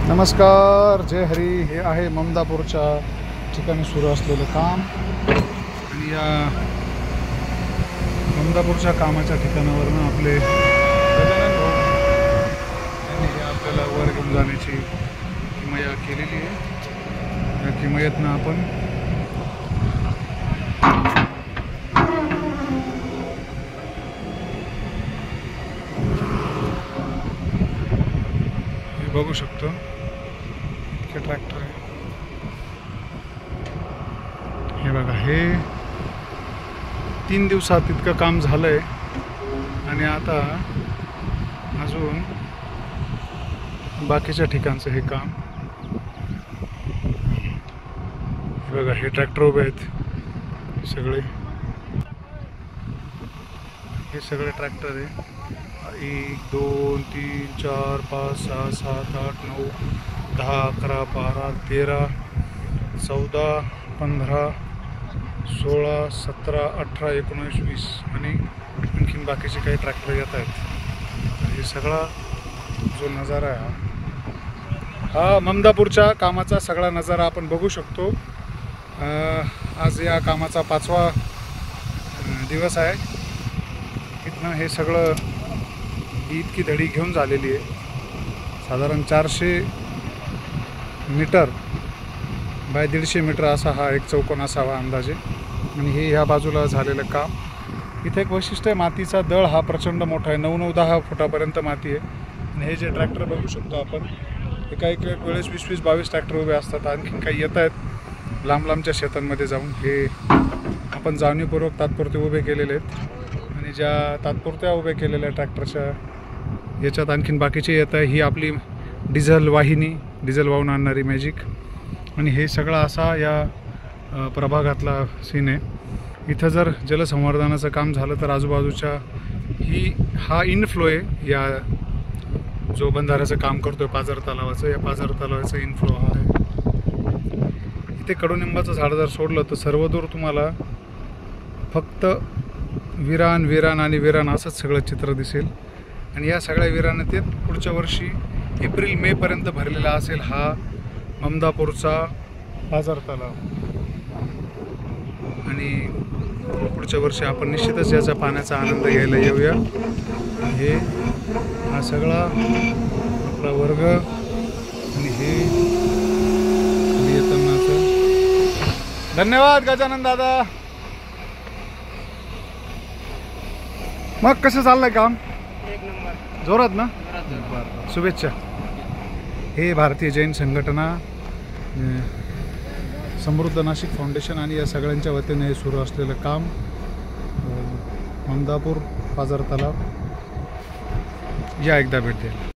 नमस्कार, जय हरी. हे आहे ममदापूरच्या ठिकाणी सुरू असलेलं काम. आणि या ममदापूरच्या कामाच्या ठिकाणावरून आपले गजानन भाऊ यांनी हे आपल्याला वर घेऊन जाण्याची किमया केलेली आहे. या किमयेतनं आपण हे बघू शकतो. इतके ट्रॅक्टर आहे. हे बघा, हे 3 दिवसात इतकं काम झालंय आणि आता अजून बाकीच्या ठिकाणचं हे काम. हे बघा, हे ट्रॅक्टर उभे आहेत सगळे. हे सगळे ट्रॅक्टर आहे. 1 2 3 4 5 6 7 8 9 10 11 12 13 14 15 16 17 18 19 20 आणि आणखीन बाकीचे काही ट्रॅक्टर येत आहेत. हे सगळा जो नजारा आहे हा ममदापूरच्या कामाचा सगळा नजारा आपण बघू शकतो. आज या कामाचा 5वा दिवस आहे. इथनं हे सगळं ही इतकी धडी घेऊन झालेली आहे. साधारण 400 मीटर बाय 150 मीटर असा हा एक चौकोन असावा अंदाजे. आणि हे ह्या बाजूला झालेलं काम. इथे एक वैशिष्ट्य आहे, मातीचा दळ हा प्रचंड मोठा आहे. 9-10 फुटापर्यंत माती आहे. आणि हे जे ट्रॅक्टर बघू शकतो आपण, हे काही वेळेस 20-22 ट्रॅक्टर उभे असतात. आणखीन काही येत आहेत लांब लांबच्या शेतांमध्ये जाऊन. हे आपण जाणीवपूर्वक तात्पुरते उभे केलेले आहेत. आणि ज्या तात्पुरत्या उभे केलेल्या ट्रॅक्टरच्या याच्यात आणखीन बाकीचे येत आहे. ही आपली डिझेल वाहिनी, डिझेल वाहून आणणारी मॅजिक. आणि हे सगळा असा या प्रभागातला सीन आहे. इथं जर जलसंवर्धनाचं काम झालं तर आजूबाजूच्या हा इनफ्लो आहे. या जो बंधाऱ्याचं काम करतोय पाझर तलावाचं, या पाझर तलावाचं इनफ्लो हा आहे. इथे कडुनिंबाचं झाड जर सोडलं तर सर्वदूर तुम्हाला फक्त विरान विरान आणि विरान असंच सगळं चित्र दिसेल. आणि या सगळ्या विरानं ते पुढच्या वर्षी एप्रिल-मे पर्यंत भरलेला असेल हा ममदापूरचा पाझर तलाव. आणि पुढच्या वर्षी आपण निश्चितच याचा पाण्याचा आनंद घ्यायला येऊया. हे हा सगळा आपला वर्ग आणि हे येतानाचं. धन्यवाद गजानन दादा. मग कसं चाललंय काम? एक नंबर, जोरात ना? जोरात. शुभेच्छा. हे भारतीय जैन संघटना, समृद्ध नाशिक फाउंडेशन आणि या सगळ्यांच्या वतीने हे सुरू असलेलं काम. ममदापूर पाझर तलाव या एकदा भेट द्या.